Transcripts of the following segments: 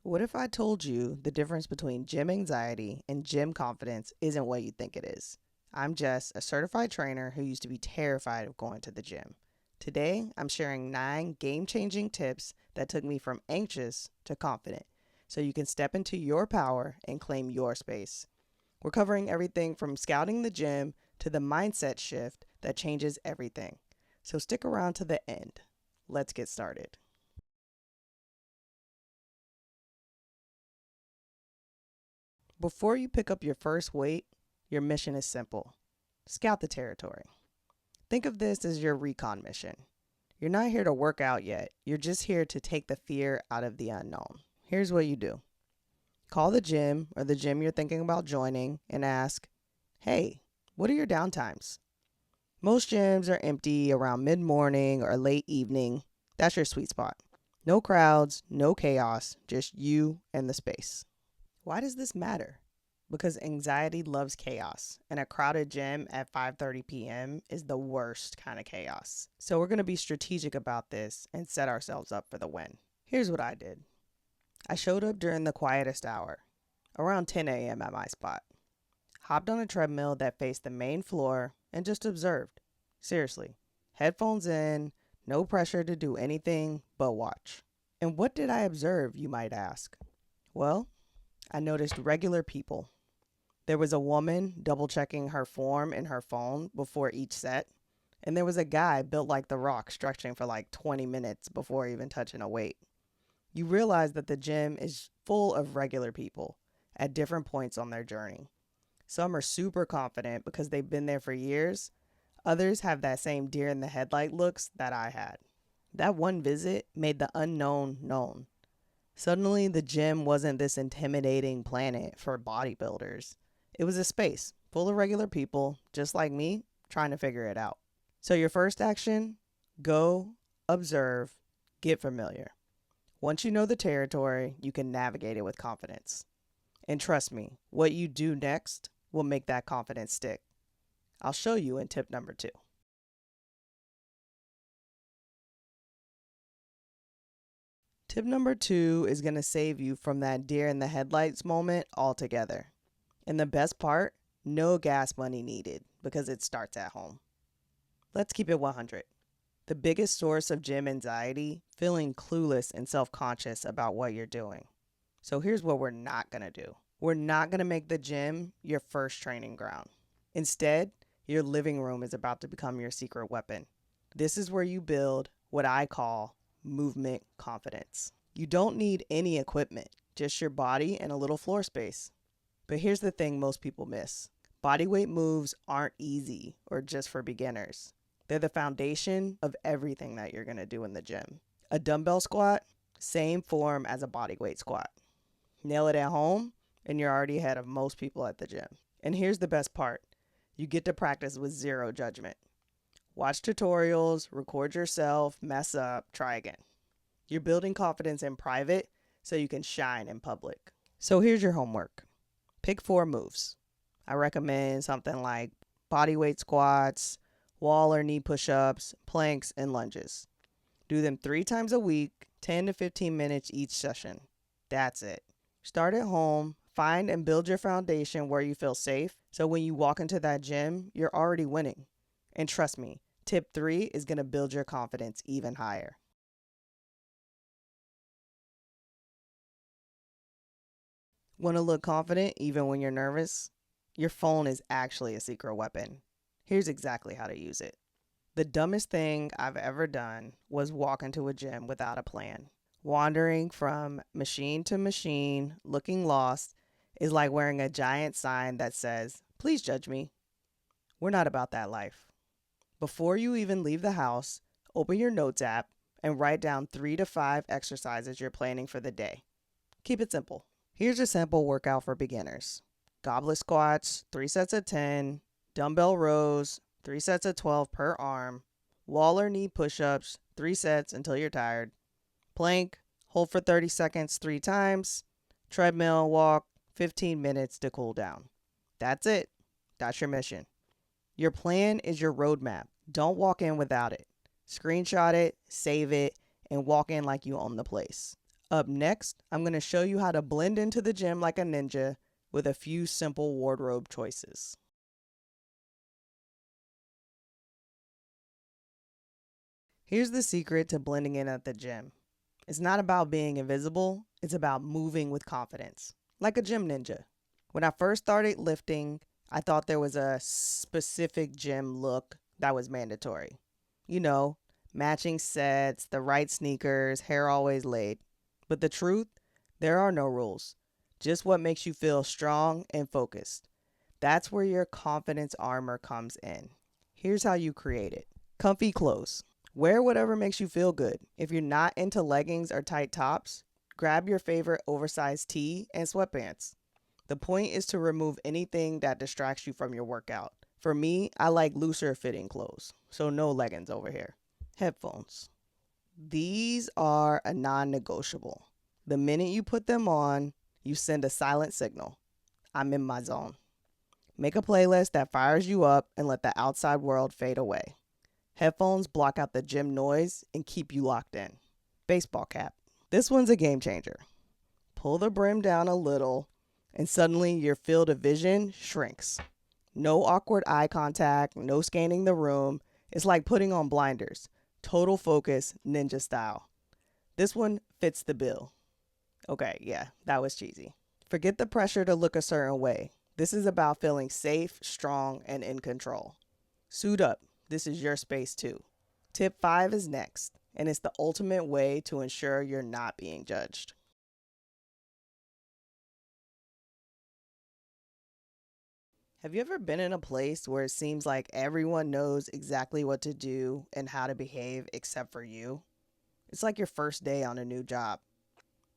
What if I told you the difference between gym anxiety and gym confidence isn't what you think it is? I'm Jess, a certified trainer who used to be terrified of going to the gym. Today, I'm sharing 9 game changing tips that took me from anxious to confident so you can step into your power and claim your space. We're covering everything from scouting the gym to the mindset shift that changes everything. So stick around to the end. Let's get started. Before you pick up your first weight, your mission is simple. Scout the territory. Think of this as your recon mission. You're not here to work out yet. You're just here to take the fear out of the unknown. Here's what you do. Call the gym or the gym you're thinking about joining and ask, "Hey, what are your downtimes?" Most gyms are empty around mid-morning or late evening. That's your sweet spot. No crowds, no chaos, just you and the space. Why does this matter? Because anxiety loves chaos, and a crowded gym at 5:30 p.m. is the worst kind of chaos. So we're going to be strategic about this and set ourselves up for the win. Here's what I did. I showed up during the quietest hour, around 10 a.m. at my spot. Hopped on a treadmill that faced the main floor and just observed. Seriously, headphones in, no pressure to do anything but watch. And what did I observe, you might ask? Well, I noticed regular people. There was a woman double checking her form in her phone before each set, and there was a guy built like The Rock stretching for like 20 minutes before even touching a weight. You realize that the gym is full of regular people at different points on their journey. Some are super confident because they've been there for years. Others have that same deer in the headlight looks that I had. That one visit made the unknown known. Suddenly, the gym wasn't this intimidating planet for bodybuilders. It was a space full of regular people, just like me, trying to figure it out. So your first action, go, observe, get familiar. Once you know the territory, you can navigate it with confidence. And trust me, what you do next will make that confidence stick. I'll show you in tip number 2. Tip number 2 is going to save you from that deer in the headlights moment altogether. And the best part, no gas money needed because it starts at home. Let's keep it 100. The biggest source of gym anxiety, feeling clueless and self-conscious about what you're doing. So here's what we're not going to do. We're not going to make the gym your first training ground. Instead, your living room is about to become your secret weapon. This is where you build what I call movement confidence. You don't need any equipment, just your body and a little floor space. But here's the thing most people miss. Bodyweight moves aren't easy or just for beginners. They're the foundation of everything that you're going to do in the gym. A dumbbell squat, same form as a bodyweight squat. Nail it at home, and you're already ahead of most people at the gym. And here's the best part. You get to practice with zero judgment. Watch tutorials, record yourself, mess up, try again. You're building confidence in private so you can shine in public. So here's your homework. Pick 4 moves. I recommend something like bodyweight squats, wall or knee push-ups, planks, and lunges. Do them 3 times a week, 10 to 15 minutes each session. That's it. Start at home, find and build your foundation where you feel safe, so when you walk into that gym, you're already winning. And trust me, tip 3 is going to build your confidence even higher. Want to look confident even when you're nervous? Your phone is actually a secret weapon. Here's exactly how to use it. The dumbest thing I've ever done was walk into a gym without a plan. Wandering from machine to machine, looking lost, is like wearing a giant sign that says, "Please judge me." We're not about that life. Before you even leave the house, open your notes app and write down 3 to 5 exercises you're planning for the day. Keep it simple. Here's a sample workout for beginners. Goblet squats, 3 sets of 10, dumbbell rows, 3 sets of 12 per arm, wall or knee push-ups, 3 sets until you're tired, plank, hold for 30 seconds 3 times, treadmill walk, 15 minutes to cool down. That's it. That's your mission. Your plan is your roadmap. Don't walk in without it. Screenshot it, save it, and walk in like you own the place. Up next, I'm going to show you how to blend into the gym like a ninja with a few simple wardrobe choices. Here's the secret to blending in at the gym. It's not about being invisible, it's about moving with confidence, like a gym ninja. When I first started lifting, I thought there was a specific gym look that was mandatory. You know, matching sets, the right sneakers, hair always laid. But the truth, there are no rules, just what makes you feel strong and focused. That's where your confidence armor comes in. Here's how you create it. Comfy clothes. Wear whatever makes you feel good. If you're not into leggings or tight tops, grab your favorite oversized tee and sweatpants. The point is to remove anything that distracts you from your workout. For me, I like looser fitting clothes, so no leggings over here. Headphones. These are a non-negotiable. The minute you put them on, you send a silent signal. I'm in my zone. Make a playlist that fires you up and let the outside world fade away. Headphones block out the gym noise and keep you locked in. Baseball cap. This one's a game changer. Pull the brim down a little and suddenly your field of vision shrinks. No awkward eye contact, no scanning the room. It's like putting on blinders. Total focus, ninja style. This one fits the bill. Okay, yeah, that was cheesy. Forget the pressure to look a certain way. This is about feeling safe, strong, and in control. Suit up. This is your space too. Tip 5 is next, and it's the ultimate way to ensure you're not being judged. Have you ever been in a place where it seems like everyone knows exactly what to do and how to behave except for you? It's like your first day on a new job.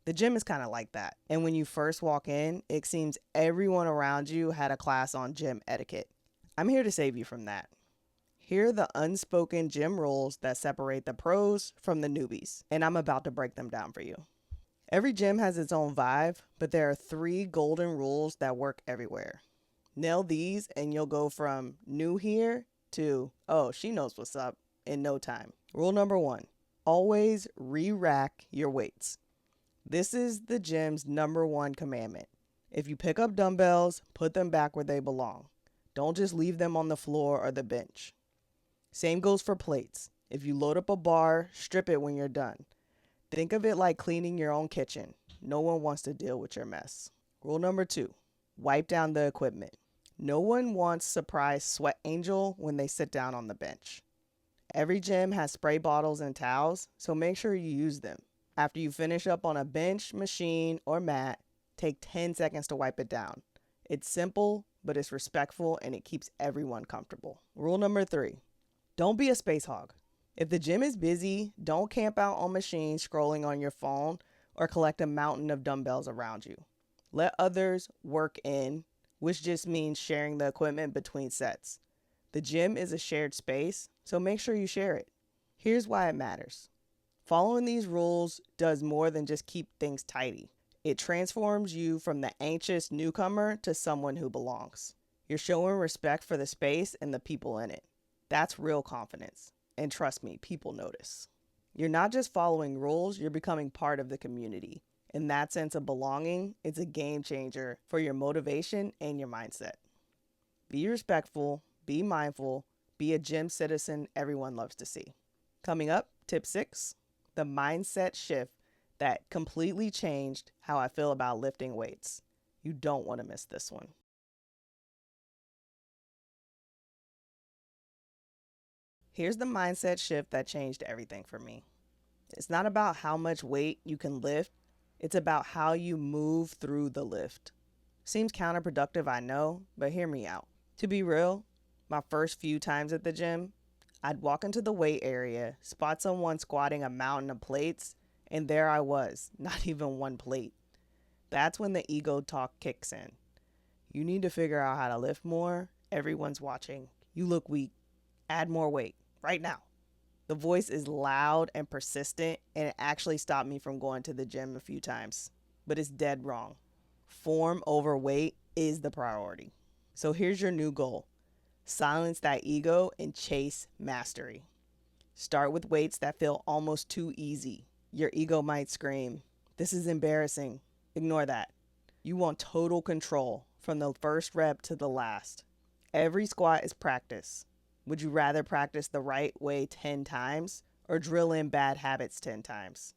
The gym is kind of like that. And when you first walk in, it seems everyone around you had a class on gym etiquette. I'm here to save you from that. Here are the unspoken gym rules that separate the pros from the newbies, and I'm about to break them down for you. Every gym has its own vibe, but there are 3 golden rules that work everywhere. Nail these and you'll go from new here to, oh, she knows what's up in no time. Rule number 1, always re-rack your weights. This is the gym's number 1 commandment. If you pick up dumbbells, put them back where they belong. Don't just leave them on the floor or the bench. Same goes for plates. If you load up a bar, strip it when you're done. Think of it like cleaning your own kitchen. No one wants to deal with your mess. Rule number 2, wipe down the equipment. No one wants surprise sweat angel when they sit down on the bench. Every gym has spray bottles and towels, so make sure you use them. After you finish up on a bench, machine, or mat, take 10 seconds to wipe it down. It's simple, but it's respectful and it keeps everyone comfortable. Rule number 3, don't be a space hog. If the gym is busy, don't camp out on machines scrolling on your phone or collect a mountain of dumbbells around you. Let others work in, which just means sharing the equipment between sets. The gym is a shared space, so make sure you share it. Here's why it matters. Following these rules does more than just keep things tidy. It transforms you from the anxious newcomer to someone who belongs. You're showing respect for the space and the people in it. That's real confidence. And trust me, people notice. You're not just following rules, you're becoming part of the community. In that sense of belonging, it's a game changer for your motivation and your mindset. Be respectful, be mindful, be a gym citizen everyone loves to see. Coming up, tip 6, the mindset shift that completely changed how I feel about lifting weights. You don't want to miss this one. Here's the mindset shift that changed everything for me. It's not about how much weight you can lift, it's about how you move through the lift. Seems counterproductive, I know, but hear me out. To be real, my first few times at the gym, I'd walk into the weight area, spot someone squatting a mountain of plates, and there I was, not even one plate. That's when the ego talk kicks in. You need to figure out how to lift more. Everyone's watching. You look weak. Add more weight right now. The voice is loud and persistent, and it actually stopped me from going to the gym a few times. But it's dead wrong. Form over weight is the priority. So here's your new goal. Silence that ego and chase mastery. Start with weights that feel almost too easy. Your ego might scream, This is embarrassing. Ignore that. You want total control from the first rep to the last. Every squat is practice. Would you rather practice the right way 10 times or drill in bad habits 10 times?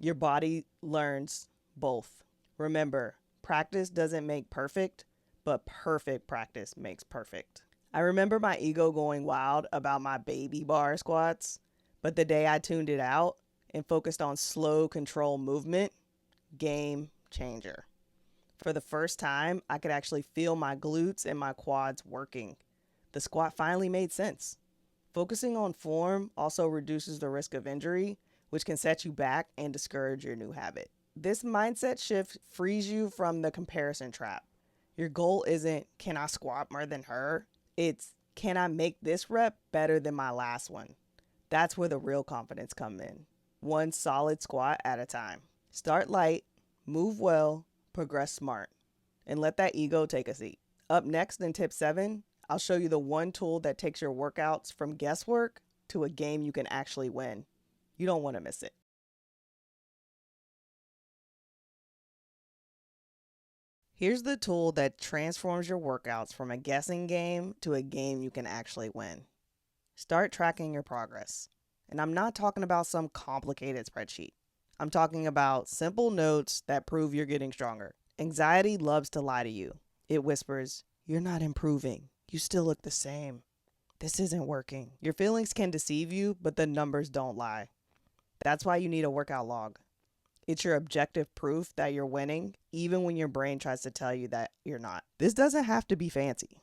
Your body learns both. Remember, practice doesn't make perfect, but perfect practice makes perfect. I remember my ego going wild about my baby bar squats, but the day I tuned it out and focused on slow control movement, game changer. For the first time, I could actually feel my glutes and my quads working. The squat finally made sense. Focusing on form also reduces the risk of injury, which can set you back and discourage your new habit. This mindset shift frees you from the comparison trap. Your goal isn't, can I squat more than her? It's, can I make this rep better than my last one? That's where the real confidence comes in. One solid squat at a time. Start light, move well, progress smart, and let that ego take a seat. Up next in tip 7, I'll show you the one tool that takes your workouts from guesswork to a game you can actually win. You don't want to miss it. Here's the tool that transforms your workouts from a guessing game to a game you can actually win. Start tracking your progress. And I'm not talking about some complicated spreadsheet. I'm talking about simple notes that prove you're getting stronger. Anxiety loves to lie to you. It whispers, you're not improving. You still look the same. This isn't working. Your feelings can deceive you, but the numbers don't lie. That's why you need a workout log. It's your objective proof that you're winning, even when your brain tries to tell you that you're not. This doesn't have to be fancy.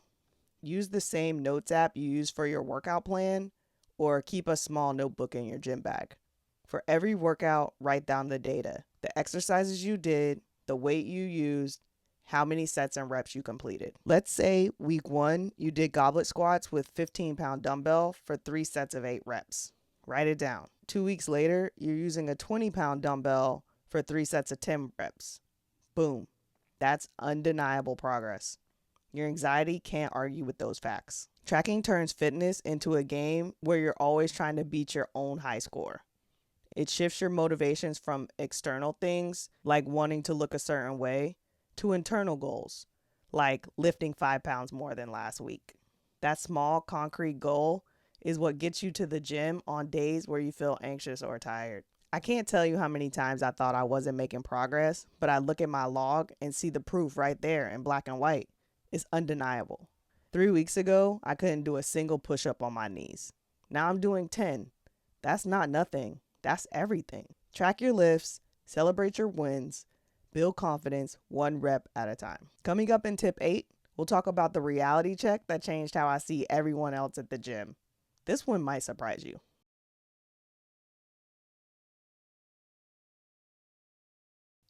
Use the same notes app you use for your workout plan, or keep a small notebook in your gym bag. For every workout, write down the data, the exercises you did, the weight you used, how many sets and reps you completed. Let's say week 1, you did goblet squats with 15-pound dumbbell for 3 sets of 8 reps. Write it down. 2 weeks later, you're using a 20-pound dumbbell for 3 sets of 10 reps. Boom. That's undeniable progress. Your anxiety can't argue with those facts. Tracking turns fitness into a game where you're always trying to beat your own high score. It shifts your motivations from external things, like wanting to look a certain way, to internal goals, like lifting 5 pounds more than last week. That small, concrete goal is what gets you to the gym on days where you feel anxious or tired. I can't tell you how many times I thought I wasn't making progress, but I look at my log and see the proof right there in black and white. It's undeniable. 3 weeks ago, I couldn't do a single push-up on my knees. Now I'm doing 10. That's not nothing. That's everything. Track your lifts, celebrate your wins, build confidence 1 rep at a time. Coming up in tip 8, we'll talk about the reality check that changed how I see everyone else at the gym. This one might surprise you.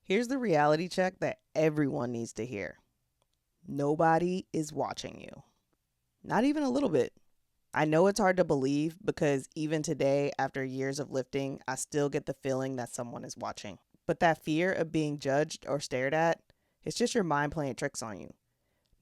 Here's the reality check that everyone needs to hear. Nobody is watching you. Not even a little bit. I know it's hard to believe because even today, after years of lifting, I still get the feeling that someone is watching. But that fear of being judged or stared at, it's just your mind playing tricks on you.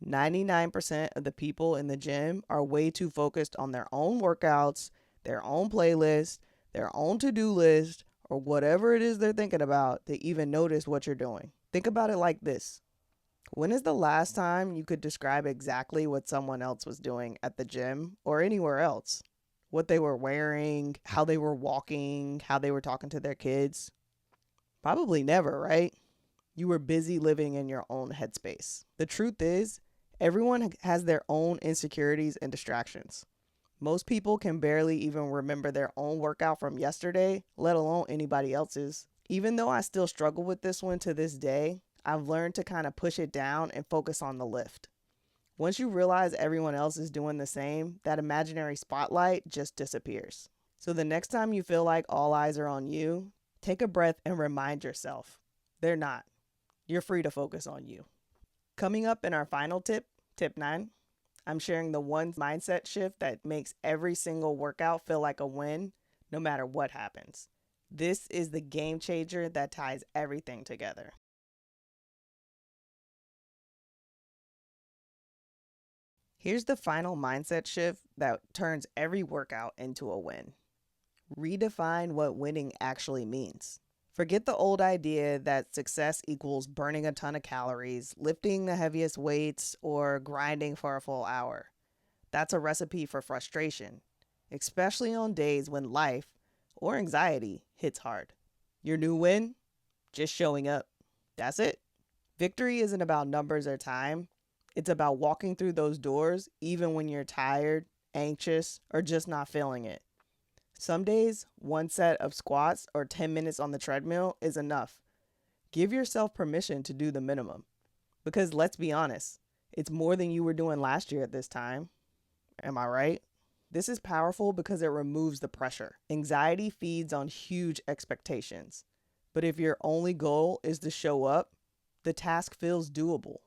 99% of the people in the gym are way too focused on their own workouts, their own playlist, their own to-do list, or whatever it is they're thinking about to even notice what you're doing. Think about it like this. When is the last time you could describe exactly what someone else was doing at the gym or anywhere else? What they were wearing, how they were walking, how they were talking to their kids? Probably never, right? You were busy living in your own headspace. The truth is, everyone has their own insecurities and distractions. Most people can barely even remember their own workout from yesterday, let alone anybody else's. Even though I still struggle with this one to this day, I've learned to kind of push it down and focus on the lift. Once you realize everyone else is doing the same, that imaginary spotlight just disappears. So the next time you feel like all eyes are on you, take a breath and remind yourself, they're not. You're free to focus on you. Coming up in our final tip, tip 9, I'm sharing the one mindset shift that makes every single workout feel like a win, no matter what happens. This is the game changer that ties everything together. Here's the final mindset shift that turns every workout into a win. Redefine what winning actually means. Forget the old idea that success equals burning a ton of calories, lifting the heaviest weights, or grinding for a full hour. That's a recipe for frustration, especially on days when life or anxiety hits hard. Your new win? Just showing up. That's it. Victory isn't about numbers or time. It's about walking through those doors even when you're tired, anxious, or just not feeling it. Some days, one set of squats or 10 minutes on the treadmill is enough. Give yourself permission to do the minimum. Because let's be honest, it's more than you were doing last year at this time. Am I right? This is powerful because it removes the pressure. Anxiety feeds on huge expectations. But if your only goal is to show up, the task feels doable.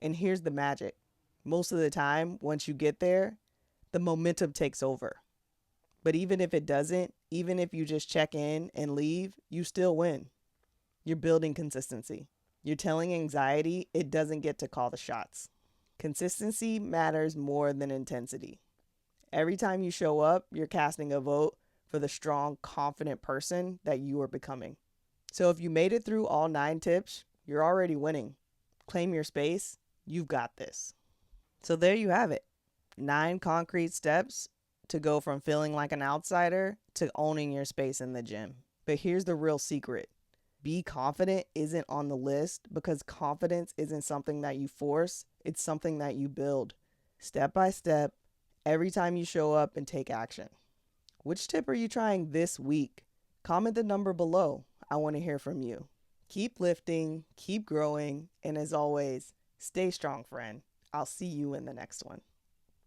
And here's the magic. Most of the time, once you get there, the momentum takes over. But even if it doesn't, even if you just check in and leave, you still win. You're building consistency. You're telling anxiety it doesn't get to call the shots. Consistency matters more than intensity. Every time you show up, you're casting a vote for the strong, confident person that you are becoming. So if you made it through all 9 tips, you're already winning. Claim your space. You've got this. So there you have it. 9 concrete steps to go from feeling like an outsider to owning your space in the gym. But here's the real secret. Be confident isn't on the list because confidence isn't something that you force. It's something that you build step by step every time you show up and take action. Which tip are you trying this week? Comment the number below. I want to hear from you. Keep lifting, keep growing, and as always, stay strong, friend. I'll see you in the next one.